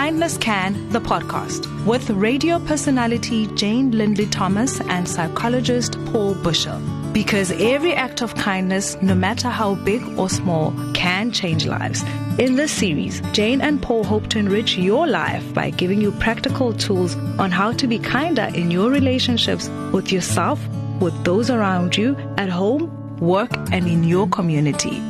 Kindness Can, the podcast, with radio personality Jane Lindley Thomas and psychologist Paul Bushell. Because every act of kindness, no matter how big or small, can change lives. In this series, Jane and Paul hope to enrich your life by giving you practical tools on how to be kinder in your relationships with yourself, with those around you, at home, work, and in your community.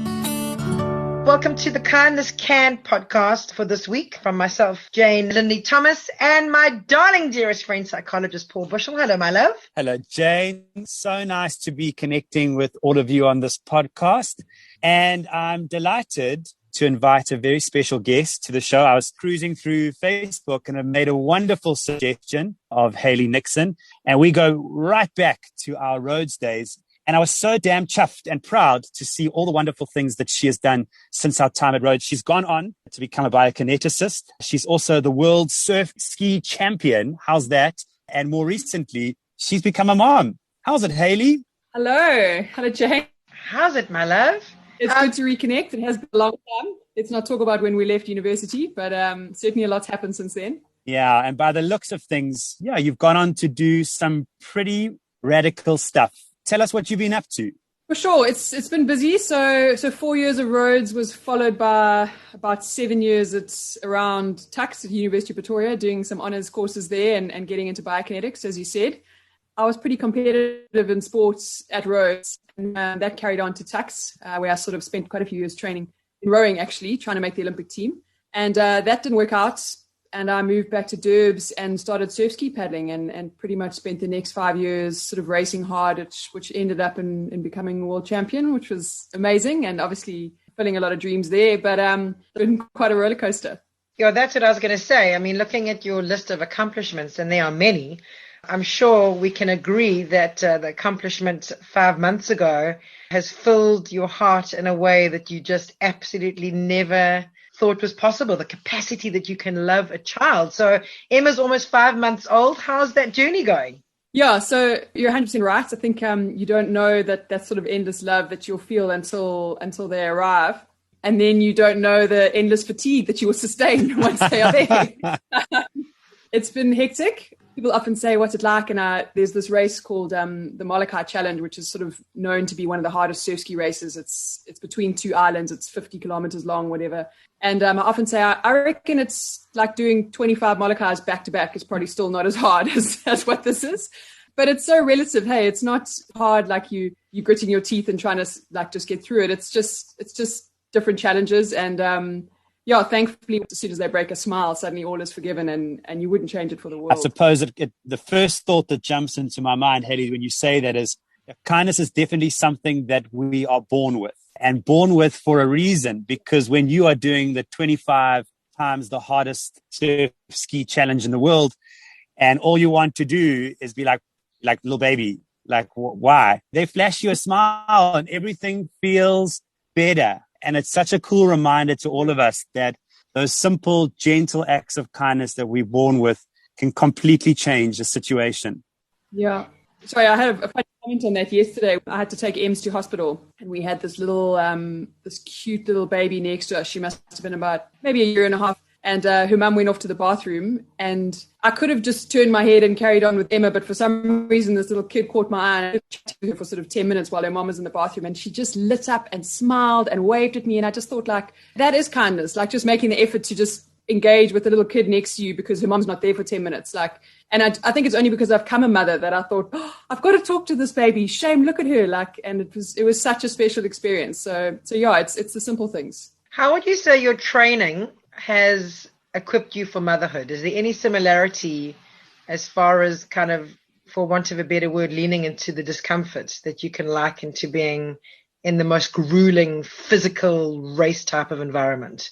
Welcome to the Kindness Can podcast for this week from myself, Jane Lindley Thomas, and my darling dearest friend, psychologist Paul Bushell. Hello, my love. Hello, Jane. So nice to be connecting with all of you on this podcast. And I'm delighted to invite a very special guest to the show. I was cruising through Facebook and I made a wonderful suggestion of Hayley Nixon. And we go right back to our Rhodes days. And I was so damn chuffed and proud to see all the wonderful things that she has done since our time at Rhodes. She's gone on to become a biokineticist. She's also the world surfski champion. How's that? And more recently, she's become a mom. How's it, Hayley? Hello. Hello, Jane. How's it, my love? It's good to reconnect. It has been a long time. Let's not talk about when we left university, but certainly a lot's happened since then. Yeah, and by the looks of things, you've gone on to do some pretty radical stuff. Tell us what you've been up to. For sure. It's been busy. So 4 years of Rhodes was followed by about 7 years around Tux at University of Pretoria, doing some honours courses there and getting into biokinetics, as you said. I was pretty competitive in sports at Rhodes, and that carried on to Tux, where I sort of spent quite a few years training in rowing, actually, trying to make the Olympic team. And that didn't work out. And I moved back to Durbs and started surfski paddling and pretty much spent the next 5 years sort of racing hard, which ended up in becoming world champion, which was amazing and obviously filling a lot of dreams there, but it's been quite a roller coaster. Yeah, that's what I was going to say. I mean, looking at your list of accomplishments, and there are many, I'm sure we can agree that the accomplishment 5 months ago has filled your heart in a way that you just absolutely never thought was possible, the capacity that you can love a child. So Emma's almost 5 months old. How's that journey going? Yeah, so you're 100% right. I think you don't know that sort of endless love that you'll feel until they arrive. And then you don't know the endless fatigue that you will sustain once they are there. It's been hectic. People often say, what's it like? And there's this race called the Molokai Challenge, which is sort of known to be one of the hardest surfski races. It's between two islands. It's 50 kilometers long, whatever. And I often say, I reckon it's like doing 25 Molokais back to back is probably still not as hard as what this is. But it's so relative. Hey, it's not hard like you gritting your teeth and trying to like just get through it. It's just different challenges. And thankfully, as soon as they break a smile, suddenly all is forgiven and you wouldn't change it for the world. I suppose the first thought that jumps into my mind, Hayley, when you say that is kindness is definitely something that we are born with, and born with for a reason, because when you are doing the 25 times the hardest surf ski challenge in the world, and all you want to do is be like little baby, like why? They flash you a smile and everything feels better. And it's such a cool reminder to all of us that those simple, gentle acts of kindness that we're born with can completely change the situation. Yeah. Sorry, I had a funny comment on that yesterday. I had to take Ems to hospital, and we had this little, this cute little baby next to us. She must have been about maybe a year and a half. And her mum went off to the bathroom, and I could have just turned my head and carried on with Emma, but for some reason this little kid caught my eye, and I chatted to her for sort of 10 minutes while her mum was in the bathroom, and she just lit up and smiled and waved at me, and I just thought, like, that is kindness, like just making the effort to just engage with the little kid next to you because her mum's not there for 10 minutes. And I think it's only because I've become a mother that I thought, I've got to talk to this baby. Shame, look at her. And it was such a special experience. So yeah, it's the simple things. How would you say your training has equipped you for motherhood? Is there any similarity as far as kind of, for want of a better word, leaning into the discomfort that you can liken to being in the most grueling physical race type of environment?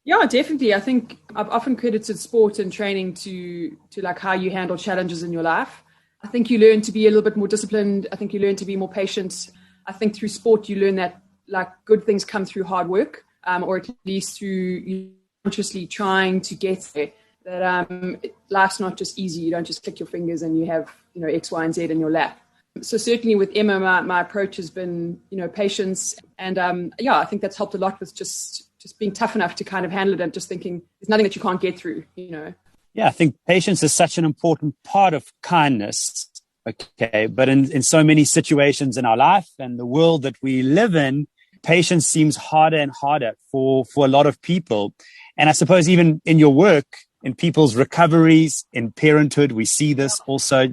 Yeah, definitely. I think I've often credited sport and training to like how you handle challenges in your life. I think you learn to be a little bit more disciplined. I think you learn to be more patient. I think through sport, you learn that like good things come through hard work, or at least through you consciously trying to get there. That life's not just easy. You don't just click your fingers and you have, X, Y, and Z in your lap. So certainly with Emma, my approach has been, patience. And I think that's helped a lot with just just being tough enough to kind of handle it and just thinking there's nothing that you can't get through, you know. Yeah, I think patience is such an important part of kindness. Okay, but in so many situations in our life and the world that we live in, patience seems harder and harder for a lot of people. And I suppose even in your work, in people's recoveries, in parenthood, we see this also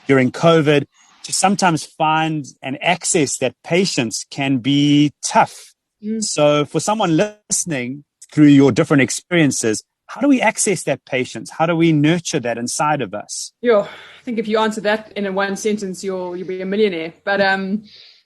during COVID, to sometimes find and access that patience can be tough. So for someone listening through your different experiences, how do we access that patience? How do we nurture that inside of us? Yeah, I think if you answer that in one sentence, you'll be a millionaire. But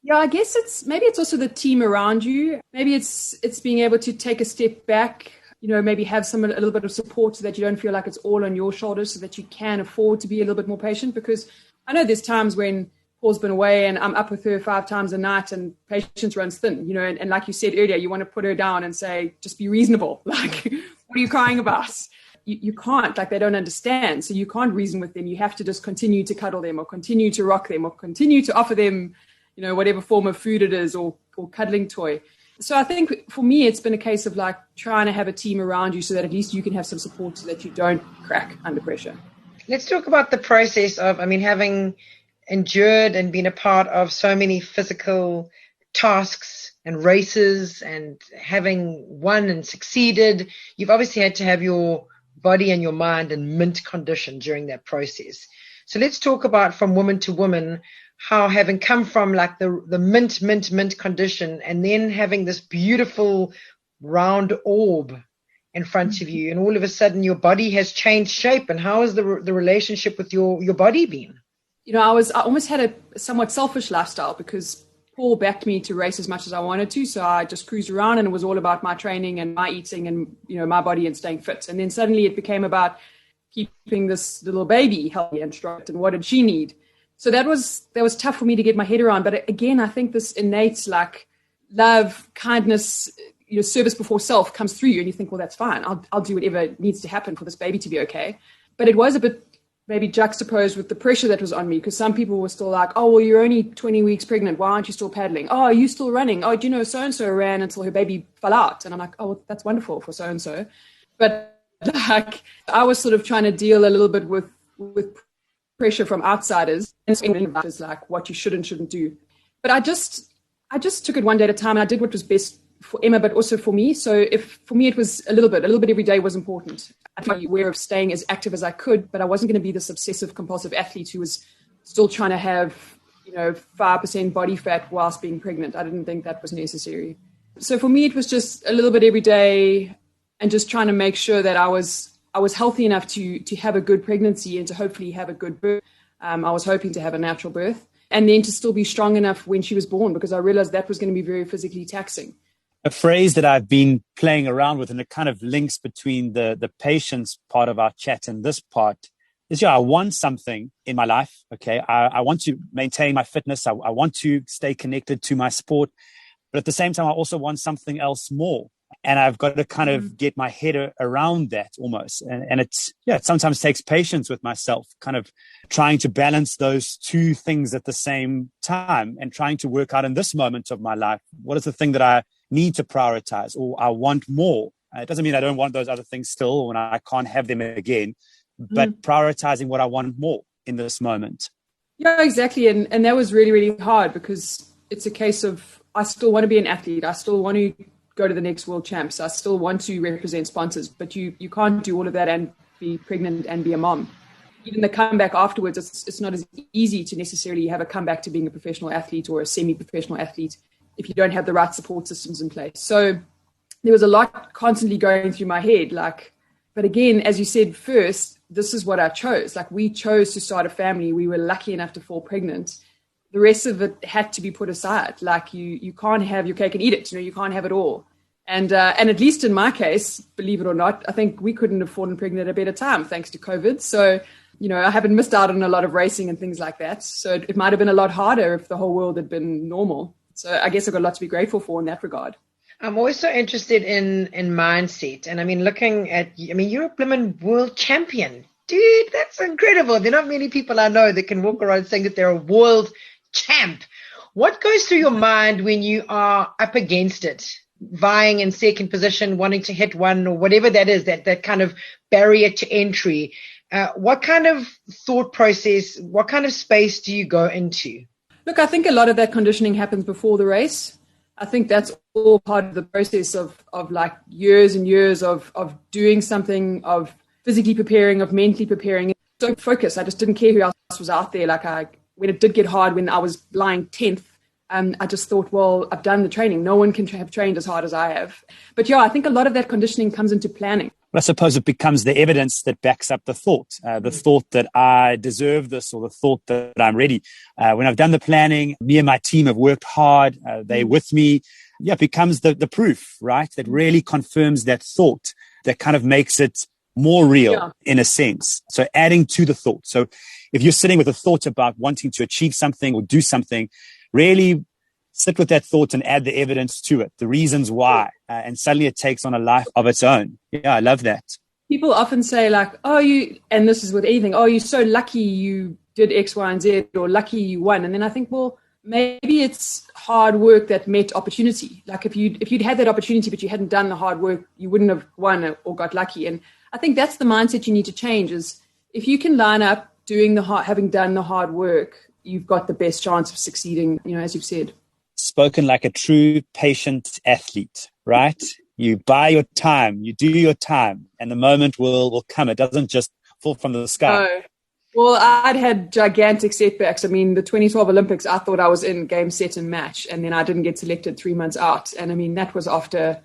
yeah, I guess it's also the team around you. Maybe it's being able to take a step back, you know, maybe have a little bit of support so that you don't feel like it's all on your shoulders, so that you can afford to be a little bit more patient. Because I know there's times when Paul's been away and I'm up with her 5 times a night and patience runs thin, you know, and like you said earlier, you want to put her down and say, just be reasonable. Like, what are you crying about? You can't, like, they don't understand. So you can't reason with them. You have to just continue to cuddle them or continue to rock them or continue to offer them, you know, whatever form of food it is or cuddling toy. So I think for me, it's been a case of like trying to have a team around you so that at least you can have some support so that you don't crack under pressure. Let's talk about the process of, having endured and been a part of so many physical tasks and races and having won and succeeded. You've obviously had to have your body and your mind in mint condition during that process. So let's talk about, from woman to woman, how having come from like the mint condition and then having this beautiful round orb in front of you, and all of a sudden your body has changed shape. And how has the relationship with your body been? You know, I almost had a somewhat selfish lifestyle because Paul backed me to race as much as I wanted to. So I just cruised around and it was all about my training and my eating and, you know, my body and staying fit. And then suddenly it became about keeping this little baby healthy and strong. And what did she need? So that was tough for me to get my head around. But again, I think this innate like love, kindness, you know, service before self comes through you and you think, well, that's fine. I'll do whatever needs to happen for this baby to be okay. But it was a bit maybe juxtaposed with the pressure that was on me, because some people were still like, oh, well, you're only 20 weeks pregnant. Why aren't you still paddling? Oh, are you still running? Oh, do you know so-and-so ran until her baby fell out? And I'm like, oh, well, that's wonderful for so-and-so. But like, I was sort of trying to deal a little bit with pressure from outsiders, and it's like what you should and shouldn't do. But I just took it one day at a time, and I did what was best for Emma, but also for me. So for me, it was a little bit every day was important. I was aware of staying as active as I could, but I wasn't going to be this obsessive compulsive athlete who was still trying to have, you know, 5% body fat whilst being pregnant. I didn't think that was necessary. So for me, it was just a little bit every day and just trying to make sure that I was healthy enough to have a good pregnancy and to hopefully have a good birth. I was hoping to have a natural birth and then to still be strong enough when she was born, because I realized that was going to be very physically taxing. A phrase that I've been playing around with, and it kind of links between the patience part of our chat and this part, is, I want something in my life. Okay. I want to maintain my fitness. I want to stay connected to my sport, but at the same time, I also want something else more. And I've got to kind of get my head around that almost. And it sometimes takes patience with myself, kind of trying to balance those two things at the same time and trying to work out in this moment of my life, what is the thing that I need to prioritize, or I want more. It doesn't mean I don't want those other things still when I can't have them again, but prioritizing what I want more in this moment. Yeah, exactly. And that was really, really hard, because it's a case of, I still want to be an athlete. I still want to go to the next world champs. I still want to represent sponsors, but you can't do all of that and be pregnant and be a mom. Even the comeback afterwards, it's not as easy to necessarily have a comeback to being a professional athlete or a semi-professional athlete if you don't have the right support systems in place. So there was a lot constantly going through my head, but again, as you said first, this is what I chose. Like, we chose to start a family. We were lucky enough to fall pregnant. The rest of it had to be put aside. Like, you can't have your cake and eat it. You can't have it all. And at least in my case, believe it or not, I think we couldn't have fallen pregnant at a better time thanks to COVID. So, I haven't missed out on a lot of racing and things like that. So it might have been a lot harder if the whole world had been normal. So I guess I've got a lot to be grateful for in that regard. I'm also interested in mindset. And looking at, you're a blooming world champion. Dude, that's incredible. There are not many people I know that can walk around saying that they're a world champ. What goes through your mind when you are up against it? vying in second position, wanting to hit one or whatever that is, that kind of barrier to entry. What kind of thought process, what kind of space do you go into? Look, I think a lot of that conditioning happens before the race. I think that's all part of the process of like years and years of doing something, of physically preparing, of mentally preparing. So focused. I just didn't care who else was out there. Like when it did get hard, when I was lying 10th, I just thought, well, I've done the training. No one can have trained as hard as I have. But yeah, I think a lot of that conditioning comes into planning. I suppose it becomes the evidence that backs up the thought that I deserve this, or the thought that I'm ready. When I've done the planning, me and my team have worked hard. They're with me. Yeah, it becomes the proof, right? That really confirms that thought, that kind of makes it more real in a sense. So adding to the thought. So if you're sitting with a thought about wanting to achieve something or do something, really sit with that thought and add the evidence to it, the reasons why, and suddenly it takes on a life of its own. Yeah, I love that. People often say like, and this is with anything, you're so lucky you did X, Y, and Z, or lucky you won. And then I think, well, maybe it's hard work that met opportunity. Like if you'd had that opportunity, but you hadn't done the hard work, you wouldn't have won or got lucky. And I think that's the mindset you need to change, is if you can line up having done the hard work, you've got the best chance of succeeding, as you've said. Spoken like a true patient athlete, right? You buy your time, you do your time, and the moment will come. It doesn't just fall from the sky. No. Well, I'd had gigantic setbacks. I mean, the 2012 Olympics, I thought I was in game, set, and match, and then I didn't get selected 3 months out. And I mean, that was after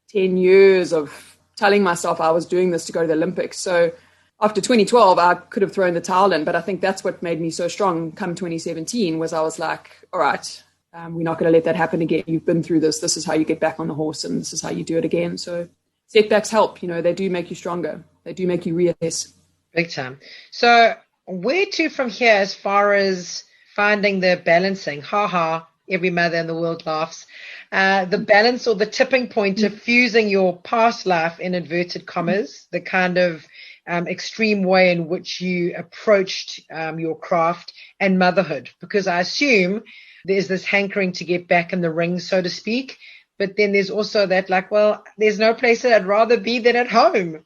10 years of telling myself I was doing this to go to the Olympics. So after 2012, I could have thrown the towel in, but I think that's what made me so strong come 2017, was I was like, all right, we're not going to let that happen again. You've been through this. This is how you get back on the horse, and this is how you do it again. So setbacks help. They do make you stronger. They do make you reassess. Big time. So where to from here as far as finding the balancing? Every mother in the world laughs. The balance or the tipping point of fusing your past life, in inverted commas, the kind of extreme way in which you approached your craft, and motherhood. Because I assume there's this hankering to get back in the ring, so to speak. But then there's also that like, well, there's no place that I'd rather be than at home.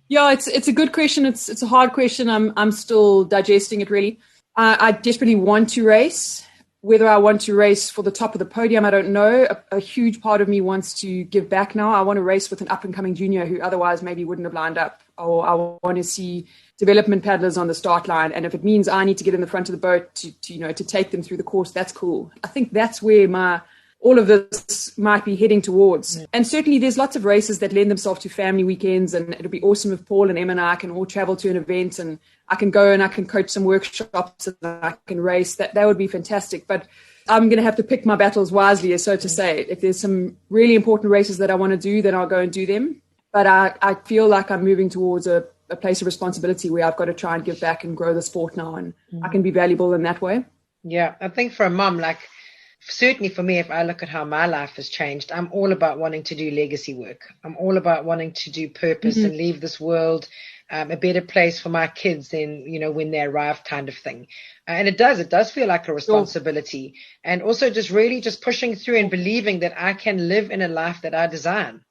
Yeah, it's a good question. It's a hard question. I'm still digesting it, really. I desperately want to race. Whether I want to race for the top of the podium, I don't know. A huge part of me wants to give back now. I want to race with an up-and-coming junior who otherwise maybe wouldn't have lined up. Or I want to see development paddlers on the start line. And if it means I need to get in the front of the boat to take them through the course, that's cool. I think that's where all of this might be heading towards. Yeah. And certainly there's lots of races that lend themselves to family weekends, and it'll be awesome if Paul and Emma and I can all travel to an event, and I can go and I can coach some workshops and I can race. That would be fantastic. But I'm going to have to pick my battles wisely, so to say. If there's some really important races that I want to do, then I'll go and do them. But I feel like I'm moving towards a place of responsibility where I've got to try and give back and grow the sport now, and I can be valuable in that way. Yeah, I think for a mum, like, certainly for me, if I look at how my life has changed, I'm all about wanting to do legacy work. I'm all about wanting to do purpose and leave this world a better place for my kids than, when they arrive, kind of thing. And it does feel like a responsibility. And also just really just pushing through and believing that I can live in a life that I design,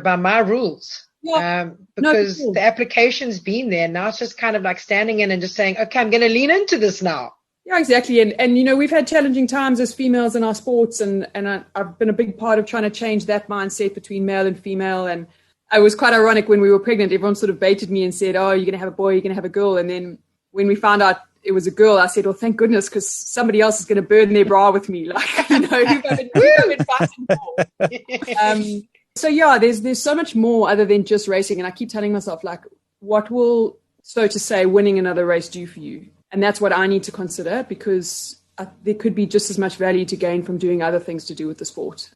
by my rules. Yeah. Because the application's been there. Now it's just kind of like standing in and just saying, okay, I'm going to lean into this now. Yeah, exactly. And we've had challenging times as females in our sports, and I've been a big part of trying to change that mindset between male and female. And it was quite ironic when we were pregnant. Everyone sort of baited me and said, oh, you're going to have a boy, you're going to have a girl. And then when we found out it was a girl, I said, well, thank goodness, because somebody else is going to burn their bra with me. Like, who I've been fighting for. So yeah, there's so much more other than just racing. And I keep telling myself, like, what will, so to say, winning another race do for you? And that's what I need to consider, because there could be just as much value to gain from doing other things to do with the sport.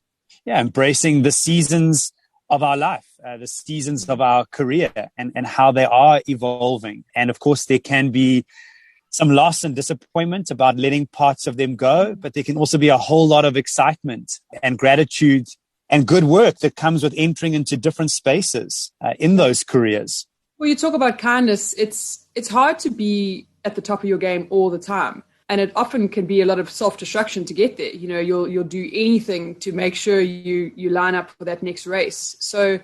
Yeah, embracing the seasons of our life, the seasons of our career, and how they are evolving. And of course, there can be some loss and disappointment about letting parts of them go, but there can also be a whole lot of excitement and gratitude and good work that comes with entering into different spaces in those careers. Well, you talk about kindness. It's hard to be at the top of your game all the time. And it often can be a lot of self-destruction to get there. You'll do anything to make sure you line up for that next race. So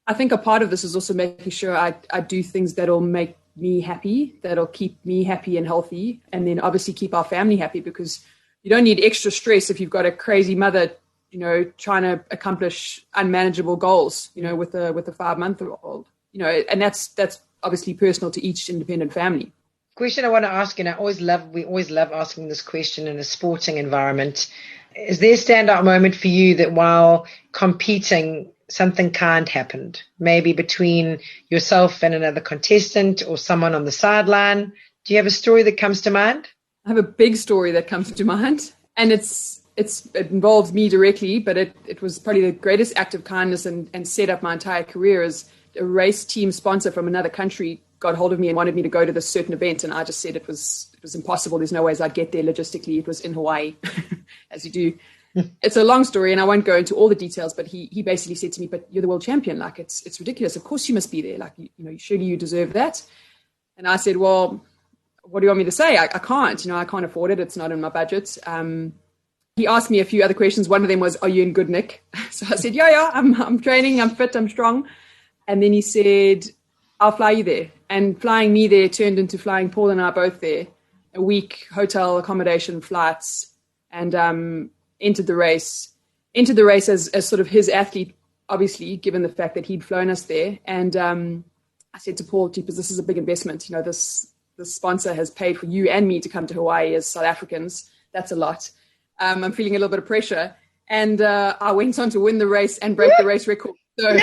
I think a part of this is also making sure I do things that'll make me happy, that'll keep me happy and healthy, and then obviously keep our family happy, because you don't need extra stress if you've got a crazy mother, trying to accomplish unmanageable goals, with a 5-month-old, and that's obviously personal to each independent family. Question I want to ask, and we always love asking this question in a sporting environment. Is there a standout moment for you that while competing, something kind happened? Maybe between yourself and another contestant or someone on the sideline? Do you have a story that comes to mind? I have a big story that comes to mind, and it involves me directly, but it was probably the greatest act of kindness and set up my entire career. As a race team sponsor from another country got hold of me and wanted me to go to this certain event, and I just said it was impossible. There's no ways I'd get there logistically. It was in Hawaii, as you do. It's a long story, and I won't go into all the details, but he basically said to me, "But you're the world champion. Like, it's ridiculous. Of course you must be there. Like, surely you deserve that." And I said, "Well, what do you want me to say? I can't. I can't afford it. It's not in my budget." He asked me a few other questions. One of them was, "Are you in good nick?" So I said, "Yeah, I'm training. I'm fit. I'm strong." And then he said, "I'll fly you there." And flying me there turned into flying Paul and I both there, a week, hotel, accommodation, flights, and entered the race as sort of his athlete, obviously, given the fact that he'd flown us there. And I said to Paul, "Jeepers, this is a big investment. This sponsor has paid for you and me to come to Hawaii as South Africans. That's a lot. I'm feeling a little bit of pressure." And I went on to win the race and break the race record. So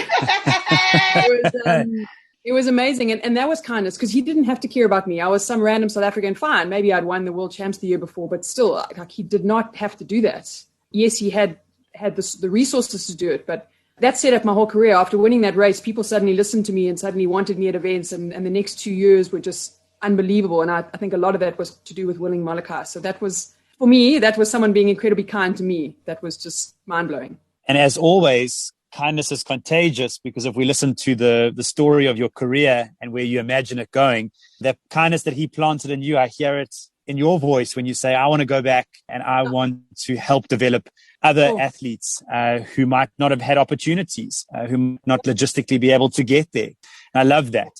it was amazing. And that was kindness, because he didn't have to care about me. I was some random South African. Fine, maybe I'd won the world champs the year before, but still, like, he did not have to do that. Yes, he had the resources to do it, but that set up my whole career. After winning that race, people suddenly listened to me and suddenly wanted me at events, and the next 2 years were just unbelievable. And I think a lot of that was to do with winning Molokai. So that was, for me, that was someone being incredibly kind to me. That was just mind-blowing. And as always, kindness is contagious, because if we listen to the story of your career and where you imagine it going, that kindness that he planted in you, I hear it in your voice when you say, "I want to go back and I want to help develop other athletes who might not have had opportunities, who might not logistically be able to get there." And I love that.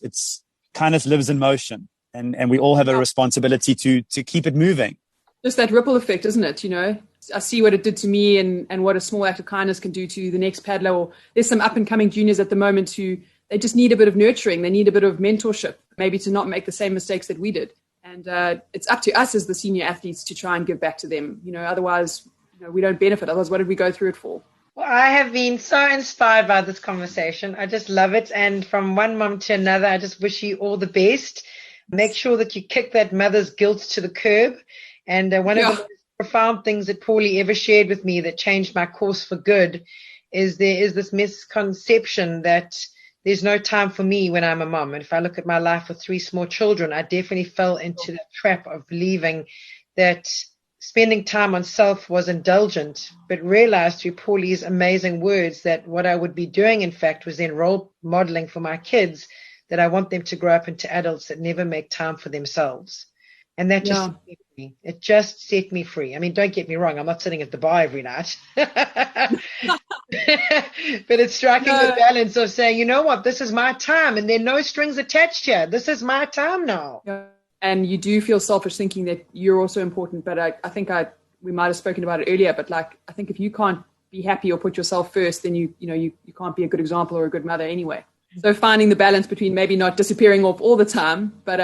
Kindness lives in motion, and we all have a responsibility to keep it moving. Just that ripple effect, isn't it? I see what it did to me and what a small act of kindness can do to the next paddler. Or there's some up-and-coming juniors at the moment who, they just need a bit of nurturing. They need a bit of mentorship, maybe to not make the same mistakes that we did. And it's up to us as the senior athletes to try and give back to them. Otherwise, we don't benefit. Otherwise, what did we go through it for? Well, I have been so inspired by this conversation. I just love it. And from one mom to another, I just wish you all the best. Make sure that you kick that mother's guilt to the curb. And one of the most profound things that Paulie ever shared with me that changed my course for good is there is this misconception that there's no time for me when I'm a mom. And if I look at my life with 3 small children, I definitely fell into the trap of believing that spending time on self was indulgent, but realized through Paulie's amazing words that what I would be doing, in fact, was then role modeling for my kids, that I want them to grow up into adults that never make time for themselves. And that just set me free. It just set me free. I mean, don't get me wrong. I'm not sitting at the bar every night. But it's striking the balance of saying, you know what, this is my time. And there are no strings attached here. This is my time now. Yeah. And you do feel selfish thinking that you're also important. But I think we might have spoken about it earlier. But I think if you can't be happy or put yourself first, then you can't be a good example or a good mother anyway. So finding the balance between maybe not disappearing off all the time, but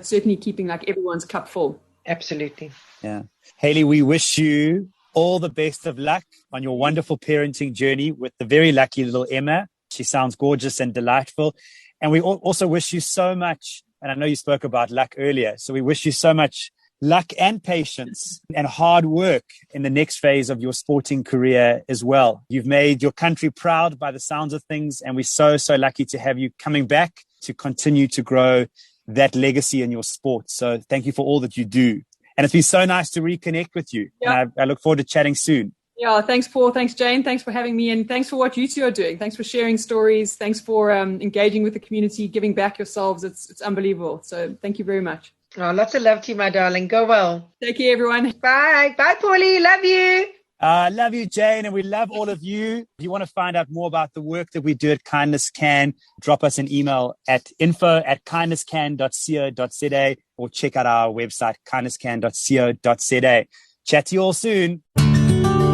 certainly keeping everyone's cup full. Absolutely. Yeah. Hayley, we wish you all the best of luck on your wonderful parenting journey with the very lucky little Emma. She sounds gorgeous and delightful. And we also wish you so much, and I know you spoke about luck earlier, so we wish you so much luck and patience and hard work in the next phase of your sporting career as well. You've made your country proud by the sounds of things, and we're so, so lucky to have you coming back to continue to grow that legacy in your sport. So thank you for all that you do. And it's been so nice to reconnect with you. Yeah. And I look forward to chatting soon. Yeah, thanks, Paul. Thanks, Jane. Thanks for having me. And thanks for what you two are doing. Thanks for sharing stories. Thanks for engaging with the community, giving back yourselves. It's unbelievable. So thank you very much. Oh, lots of love to you, my darling. Go well. Take care, everyone. Bye. Bye, Paulie. Love you. Love you, Jane, and we love all of you. If you want to find out more about the work that we do at Kindness Can, drop us an email at info@kindnesscan.co.za or check out our website, kindnesscan.co.za. Chat to you all soon.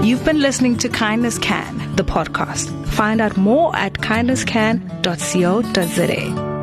You've been listening to Kindness Can, the podcast. Find out more at kindnesscan.co.za.